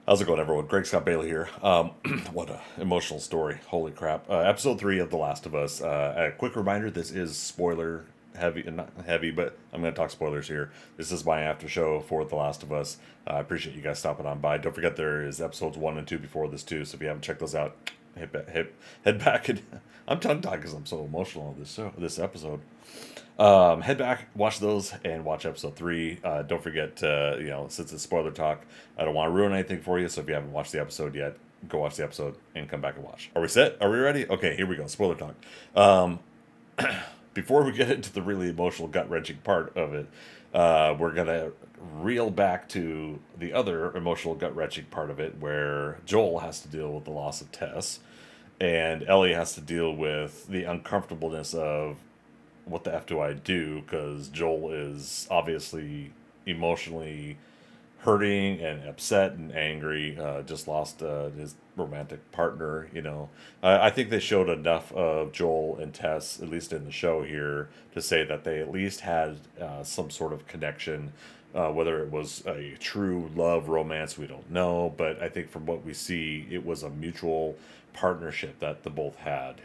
How's it going, everyone? Greg Scott Bailey here. What a emotional story! Holy crap! Episode 3 of The Last of Us. A quick reminder: this is spoiler heavy, not heavy, but I'm going to talk spoilers here. This is my after show for The Last of Us. I appreciate you guys stopping on by. Don't forget there is episodes 1 and 2 before this too. So if you haven't checked those out, head back and I'm tongue tied because I'm so emotional on this episode. Head back, watch those, and watch episode 3. Don't forget, since it's spoiler talk, I don't want to ruin anything for you. So if you haven't watched the episode yet, go watch the episode and come back and watch. Are we set? Are we ready? Okay, here we go. Spoiler talk. Um, Before we get into the really emotional, gut wrenching part of it, we're gonna reel back to the other emotional, gut wrenching part of it, where Joel has to deal with the loss of Tess, and Ellie has to deal with the uncomfortableness of what the F do I do? Because Joel is obviously emotionally hurting and upset and angry. Just lost his romantic partner. I think they showed enough of Joel and Tess, at least in the show here, to say that they at least had some sort of connection. Whether it was a true love romance, we don't know. But I think from what we see, it was a mutual partnership that the both had.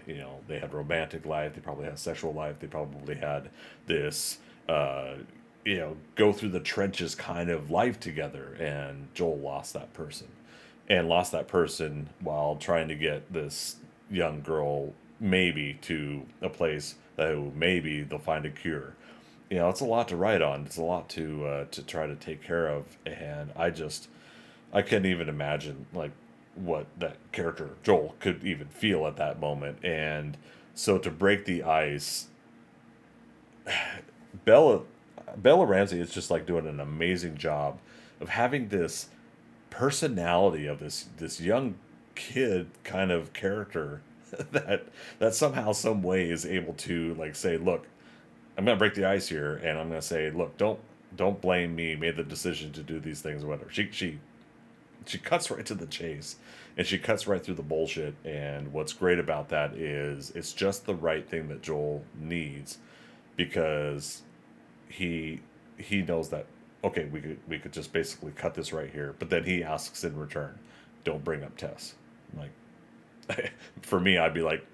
They had romantic life, they probably had sexual life, they probably had this go through the trenches kind of life together, and Joel lost that person. And lost that person while trying to get this young girl maybe to a place that maybe they'll find a cure. It's a lot to write on. It's a lot to try to take care of, and I can't even imagine like what that character Joel could even feel at that moment. And so to break the ice, Bella Bella Ramsey is just like doing an amazing job of having this personality of this young kid kind of character that somehow some way is able to like say, look, I'm gonna break the ice here, and I'm gonna say, look, don't blame me, made the decision to do these things or whatever. She cuts right to the chase, and she cuts right through the bullshit. And what's great about that is it's just the right thing that Joel needs, because he he knows that, okay, we could just basically cut this right here. But then he asks in return, don't bring up Tess. I'm like, for me, I'd be like,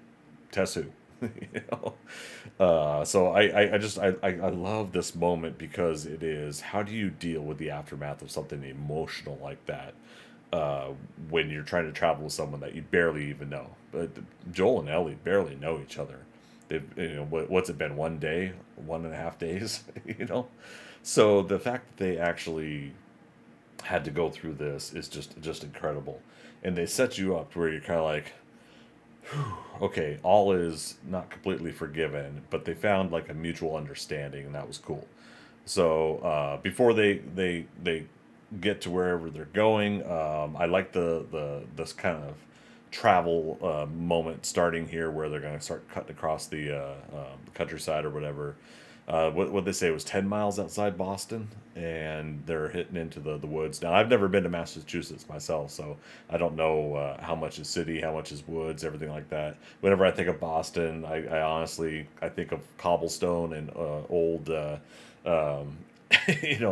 Tess who? you know. So I love this moment, because it is, how do you deal with the aftermath of something emotional like that, uh, when you're trying to travel with someone that you barely even know. But Joel and Ellie barely know each other. They've, what's it been, 1 day, 1.5 days, So the fact that they actually had to go through this is just incredible, and they set you up to where you're kind of like, okay, all is not completely forgiven, but they found like a mutual understanding, and that was cool. So before they get to wherever they're going, I like the this kind of travel moment starting here, where they're going to start cutting across the countryside or whatever. What they say it was 10 miles outside Boston, and they're hitting into the woods. Now I've never been to Massachusetts myself, so I don't know how much is city, how much is woods, everything like that. Whenever I think of Boston, I honestly I think of cobblestone and old, um,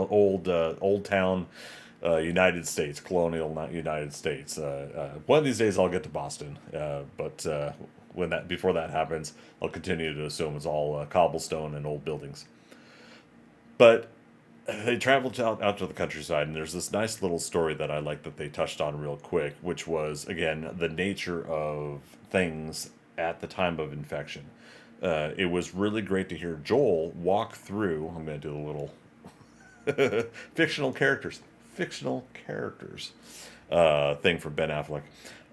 old town. United States, colonial, not United States. One of these days I'll get to Boston, but when that before that happens, I'll continue to assume it's all cobblestone and old buildings. But they traveled out to the countryside, and there's this nice little story that I like that they touched on real quick, which was, again, the nature of things at the time of infection. It was really great to hear Joel walk through. I'm going to do a little fictional characters, fictional characters thing from Ben Affleck.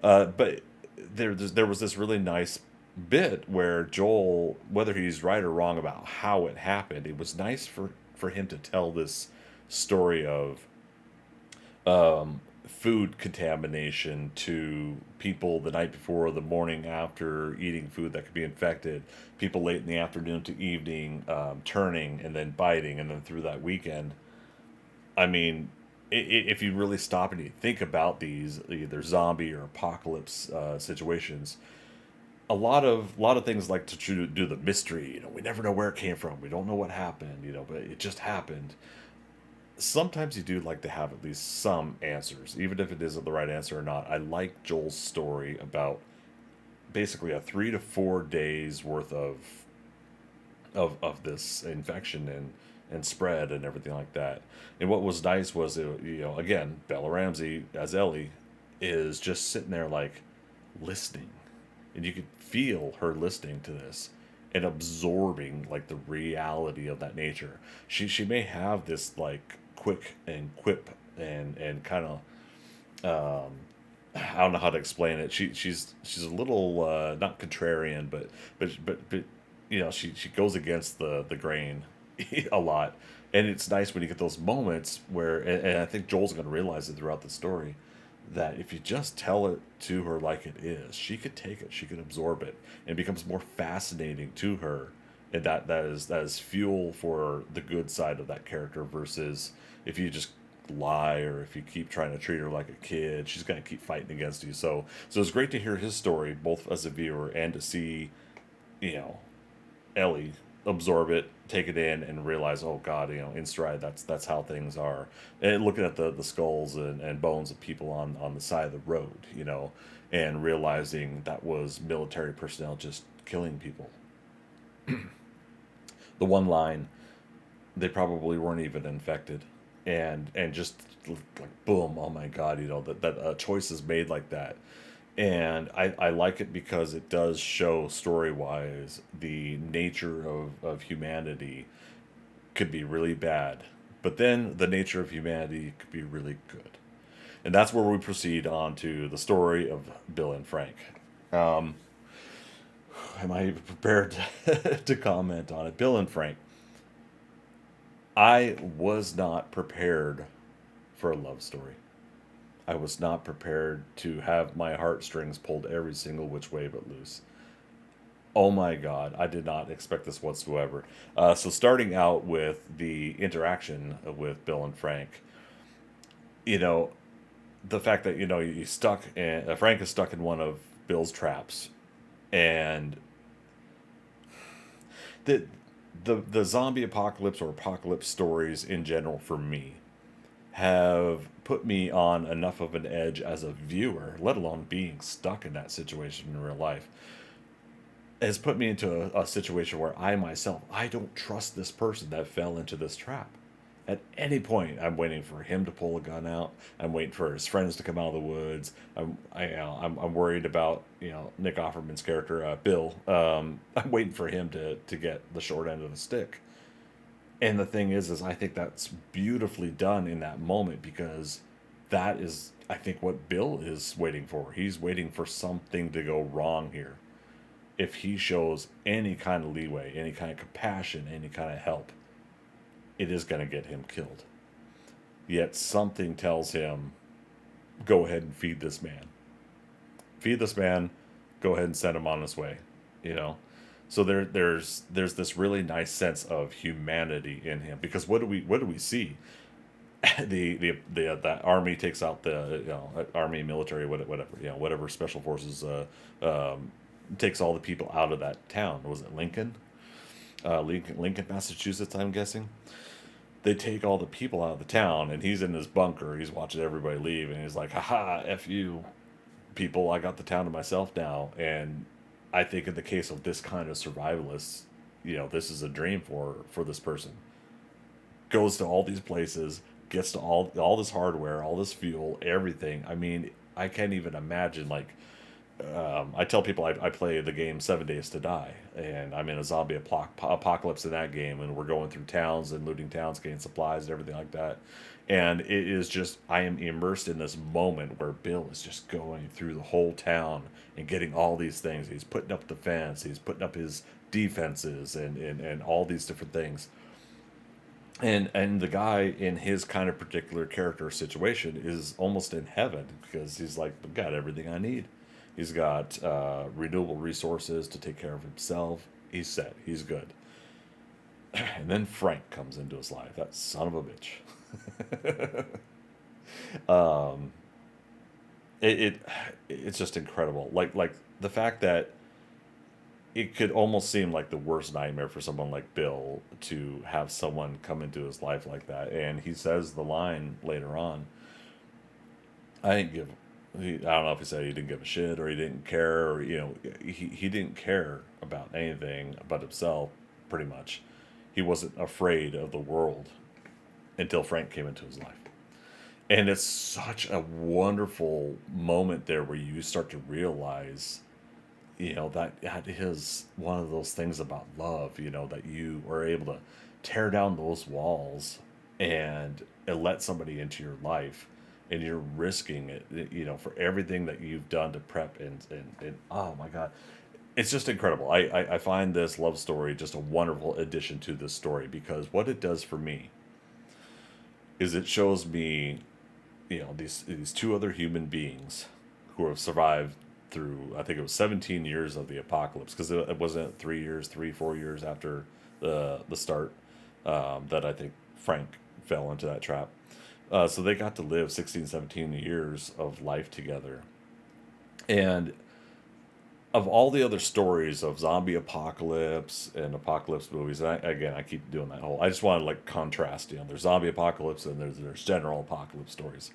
But there was this really nice bit where Joel, whether he's right or wrong about how it happened, it was nice for him to tell this story of food contamination to people the night before, the morning after eating food that could be infected, people late in the afternoon to evening turning and then biting, and then through that weekend. I mean, if you really stop and you think about these either zombie or apocalypse situations, a lot of things like to do the mystery. We never know where it came from. We don't know what happened. But it just happened. sometimes you do like to have at least some answers, even if it isn't the right answer or not. I like Joel's story about basically a 3 to 4 days worth of this infection and spread and everything like that. And what was nice was, again, Bella Ramsey as Ellie is just sitting there like listening, and you could feel her listening to this and absorbing like the reality of that nature. She may have this like quick and quip and kind of I don't know how to explain it. She's a little not contrarian, but she goes against the grain a lot, and it's nice when you get those moments where, and I think Joel's going to realize it throughout the story, that if you just tell it to her like it is, she could take it, she could absorb it, and it becomes more fascinating to her, and that is fuel for the good side of that character versus if you just lie or if you keep trying to treat her like a kid, she's going to keep fighting against you. So it's great to hear his story both as a viewer and to see, you know, Ellie absorb it, take it in, and realize, oh God, in stride, that's how things are. And looking at the skulls and bones of people on the side of the road, and realizing that was military personnel just killing people. The one line, they probably weren't even infected, and just like boom, oh my God, that a choice is made like that. And I like it because it does show story wise the nature of humanity could be really bad, but then the nature of humanity could be really good. And that's where we proceed on to the story of Bill and Frank. Um, am I even prepared to comment on it? Bill and Frank. I was not prepared for a love story. I was not prepared to have my heartstrings pulled every single which way but loose. Oh my God, I did not expect this whatsoever. So, starting out with the interaction with Bill and Frank, you know, the fact that, Frank is stuck in one of Bill's traps, and the, the zombie apocalypse or apocalypse stories in general for me have put me on enough of an edge as a viewer, let alone being stuck in that situation in real life, has put me into a situation where I don't trust this person that fell into this trap. At any point, I'm waiting for him to pull a gun out. I'm waiting for his friends to come out of the woods. I'm worried about Nick Offerman's character, Bill. I'm waiting for him to get the short end of the stick. And the thing is I think that's beautifully done in that moment because that is, I think, what Bill is waiting for. He's waiting for something to go wrong here. If he shows any kind of leeway, any kind of compassion, any kind of help, it is going to get him killed. Yet something tells him, go ahead and feed this man. Feed this man, go ahead and send him on his way, you know? So there's this really nice sense of humanity in him because what do we see? The army takes out the army military whatever whatever special forces takes all the people out of that town. Was it Lincoln? Lincoln, Massachusetts, I'm guessing. They take all the people out of the town, and he's in his bunker. He's watching everybody leave, and he's like, "Haha, f you, people! I got the town to myself now." And I think in the case of this kind of survivalist, this is a dream for this person. Goes to all these places, gets to all this hardware, all this fuel, everything. I mean, I can't even imagine like I tell people I play the game 7 Days to Die, and I'm in a zombie apocalypse in that game, and we're going through towns and looting towns, getting supplies and everything like that. And it is just, I am immersed in this moment where Bill is just going through the whole town and getting all these things. He's putting up the fence, he's putting up his defenses, and all these different things. And the guy in his kind of particular character situation is almost in heaven because he's like, I've got everything I need. He's got renewable resources to take care of himself. He's set. He's good. And then Frank comes into his life. That son of a bitch. um, it, it it's just incredible. Like the fact that it could almost seem like the worst nightmare for someone like Bill to have someone come into his life like that. And he says the line later on, I didn't give, I don't know if he said he didn't give a shit or he didn't care, or, he didn't care about anything but himself, pretty much. He wasn't afraid of the world until Frank came into his life. And it's such a wonderful moment there where you start to realize, that is one of those things about love, that you are able to tear down those walls and let somebody into your life, and you're risking it, for everything that you've done to prep and oh my God, it's just incredible. I find this love story just a wonderful addition to this story, because what it does for me is it shows me, these two other human beings who have survived through, I think it was 17 years of the apocalypse, because it wasn't 3 years, 4 years after the start, that I think Frank fell into that trap. So they got to live 16, 17 years of life together. And of all the other stories of zombie apocalypse and apocalypse movies, and I keep doing that whole, I just want to like contrast, there's zombie apocalypse and there's general apocalypse stories.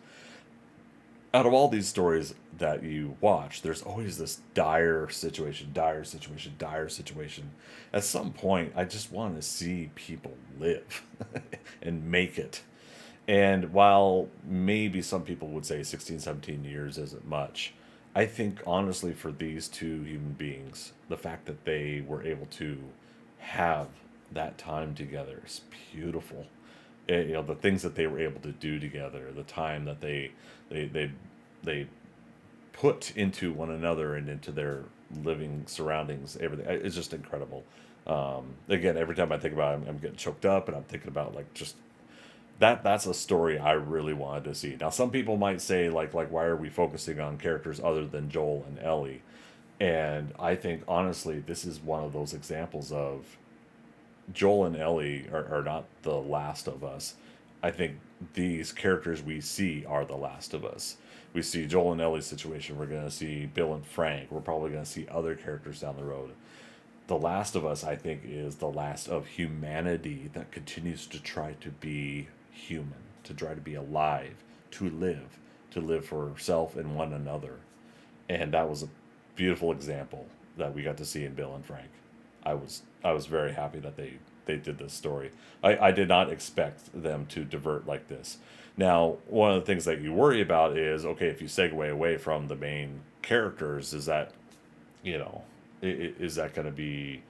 Out of all these stories that you watch, there's always this dire situation, dire situation, dire situation. At some point, I just want to see people live and make it. And while maybe some people would say 16, 17 years isn't much, I think honestly for these two human beings, the fact that they were able to have that time together is beautiful. The things that they were able to do together, the time that they they they put into one another and into their living surroundings, everything, it's just incredible. Again, every time I think about it, I'm getting choked up, and I'm thinking about like just that's a story I really wanted to see. Now, some people might say like why are we focusing on characters other than Joel and Ellie? And I think honestly, this is one of those examples of Joel and Ellie are not the last of us. I think these characters we see are the last of us. We see Joel and Ellie's situation. We're going to see Bill and Frank. We're probably going to see other characters down the road. The Last of Us, I think, is the last of humanity that continues to try to be human, to try to be alive, to live for self and one another. And that was a beautiful example that we got to see in Bill and Frank. I was very happy that they did this story. I did not expect them to divert like this. Now, one of the things that you worry about is, okay, if you segue away from the main characters, is that, you know, is that going to be,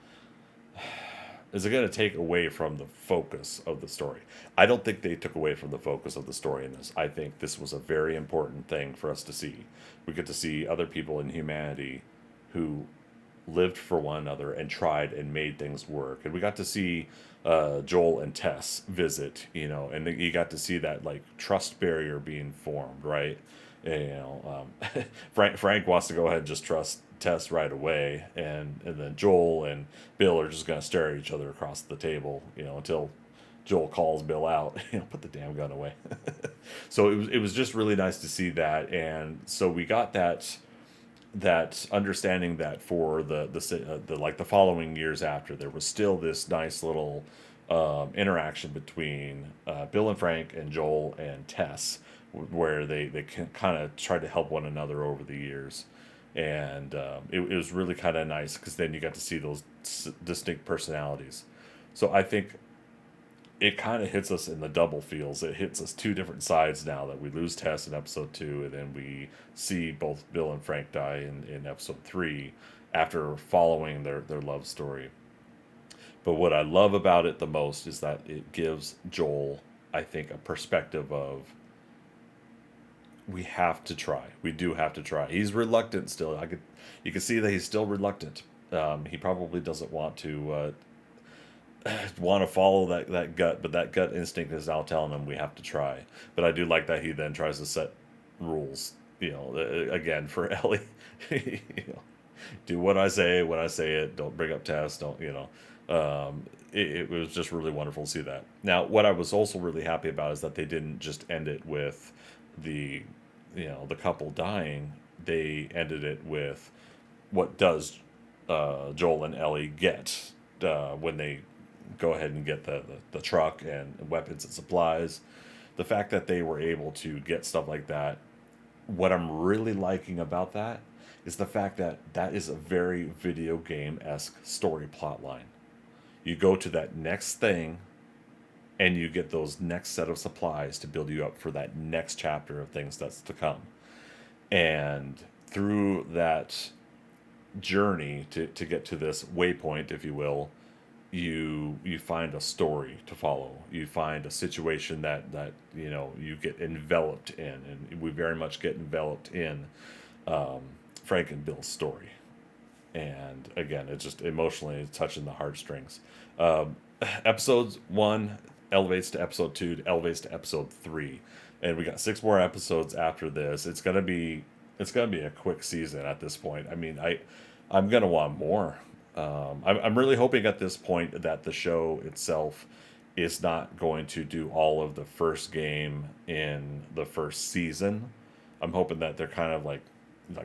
is it going to take away from the focus of the story? I don't think they took away from the focus of the story in this. I think this was a very important thing for us to see. We get to see other people in humanity who lived for one another and tried and made things work. And we got to see Joel and Tess visit, and you got to see that like trust barrier being formed, right? Frank wants to go ahead and just trust Tess right away, and then Joel and Bill are just gonna stare at each other across the table, until Joel calls Bill out, put the damn gun away. So it was just really nice to see that, and so we got that understanding that for the like the following years after, there was still this nice little interaction between Bill and Frank and Joel and Tess, where they kind of tried to help one another over the years. And it was really kind of nice because then you got to see those distinct personalities. So I think it kind of hits us in the double feels. It hits us two different sides now that we lose Tess in episode 2, and then we see both Bill and Frank die in episode 3 after following their love story. But what I love about it the most is that it gives Joel, I think, a perspective of we have to try. We do have to try. He's reluctant still. You can see that he's still reluctant. He probably doesn't want to follow that gut, but that gut instinct is now telling him we have to try. But I do like that he then tries to set rules, again for Ellie. Do what I say when I say it. Don't bring up Tess. Don't. It was just really wonderful to see that. Now, what I was also really happy about is that they didn't just end it with the the couple dying. They ended it with what does Joel and Ellie get when they go ahead and get the truck and weapons and supplies. The fact that they were able to get stuff like that, what I'm really liking about that is the fact that that is a very video game esque story plot line. You go to that next thing and you get those next set of supplies to build you up for that next chapter of things that's to come. And through that journey to get to this waypoint, if you will, you find a story to follow. You find a situation that you get enveloped in, and we very much get enveloped in Frank and Bill's story. And again, it's just emotionally touching the heartstrings. Um, Episodes 1 elevates to episode 2 to elevates to episode 3, and we got 6 more episodes after this. It's gonna be a quick season at this point. I mean, I'm gonna want more. I'm really hoping at this point that the show itself is not going to do all of the first game in the first season. I'm hoping that they're kind of like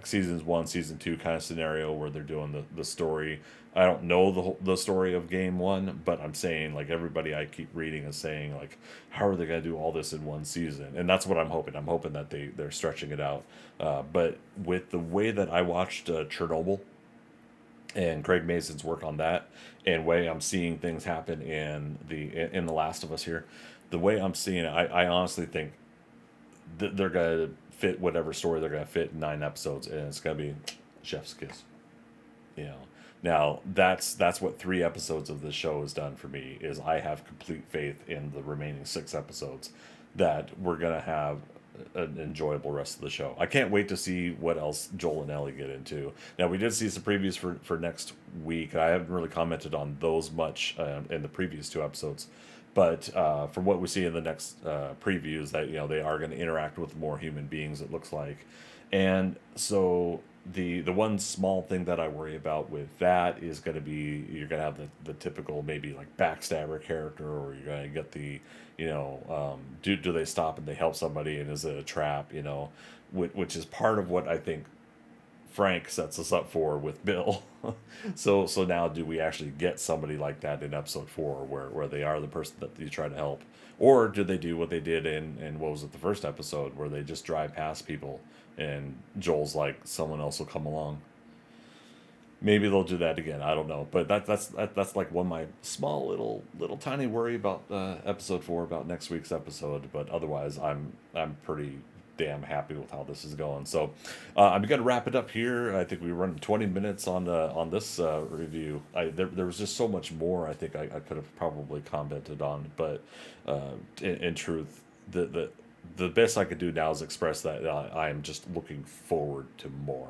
seasons 1, season 2 kind of scenario where they're doing the story. I don't know the story of game 1, but I'm saying, like, everybody I keep reading is saying, like, how are they going to do all this in one season? And that's what I'm hoping. I'm hoping that they're stretching it out. But with the way that I watched Chernobyl and Craig Mason's work on that, and way I'm seeing things happen in the Last of Us here, the way I'm seeing it, I honestly think they're gonna fit whatever story they're gonna fit in 9 episodes, and it's gonna be chef's kiss. You know. Now that's what 3 episodes of this show has done for me. Is I have complete faith in the remaining 6 episodes that we're gonna have an enjoyable rest of the show. I can't wait to see what else Joel and Ellie get into. Now, we did see some previews for next week. I haven't really commented on those much in the previous 2 episodes, but from what we see in the next previews, that they are going to interact with more human beings. It looks like, and so the one small thing that I worry about with that is going to be you're going to have the typical maybe like backstabber character, or you're going to get the do they stop and they help somebody, and is it a trap, which is part of what I think Frank sets us up for with Bill. So now, do we actually get somebody like that in episode 4, where they are the person that you try to help, or do they do what they did in what was it, the first episode, where they just drive past people and Joel's like, someone else will come along? Maybe they'll do that again. I don't know, but that's like one of my small little tiny worry about episode 4, about next week's episode. But otherwise, I'm pretty damn happy with how this is going. So I'm gonna wrap it up here. I think we run 20 minutes on this review. There was just so much more I think I could have probably commented on, but in truth, the best I could do now is express that I am just looking forward to more.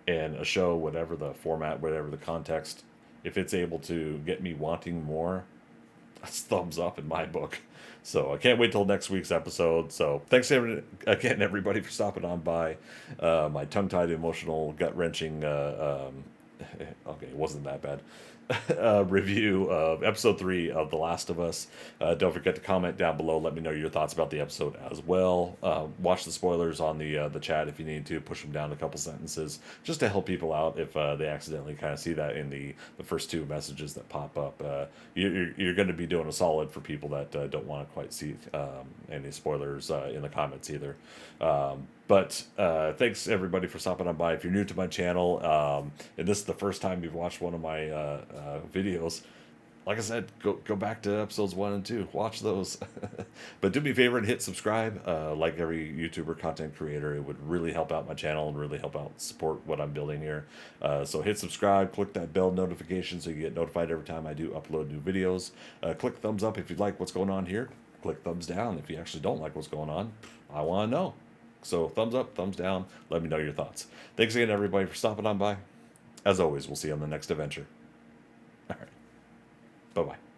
And a show, whatever the format, whatever the context, if it's able to get me wanting more, that's thumbs up in my book. So I can't wait till next week's episode. So thanks again, everybody, for stopping on by. My tongue-tied, emotional, gut-wrenching, okay, it wasn't that bad, review of episode 3 of The Last of Us. Don't forget to comment down below. Let me know your thoughts about the episode as well. Watch the spoilers on the chat if you need to. Push them down a couple sentences just to help people out if they accidentally kind of see that in the first 2 messages that pop up. You're going to be doing a solid for people that don't want to quite see any spoilers in the comments either. But thanks everybody for stopping on by. If you're new to my channel, and this is the first time you've watched one of my videos, like I said, go back to episodes 1 and 2. Watch those. But do me a favor and hit subscribe. Like every YouTuber, content creator, it would really help out my channel and really help out support what I'm building here. So hit subscribe, click that bell notification so you get notified every time I do upload new videos. Click thumbs up if you like what's going on here. Click thumbs down if you actually don't like what's going on. I want to know. So thumbs up, thumbs down. Let me know your thoughts. Thanks again, everybody, for stopping on by. As always, we'll see you on the next adventure. All right. Bye-bye.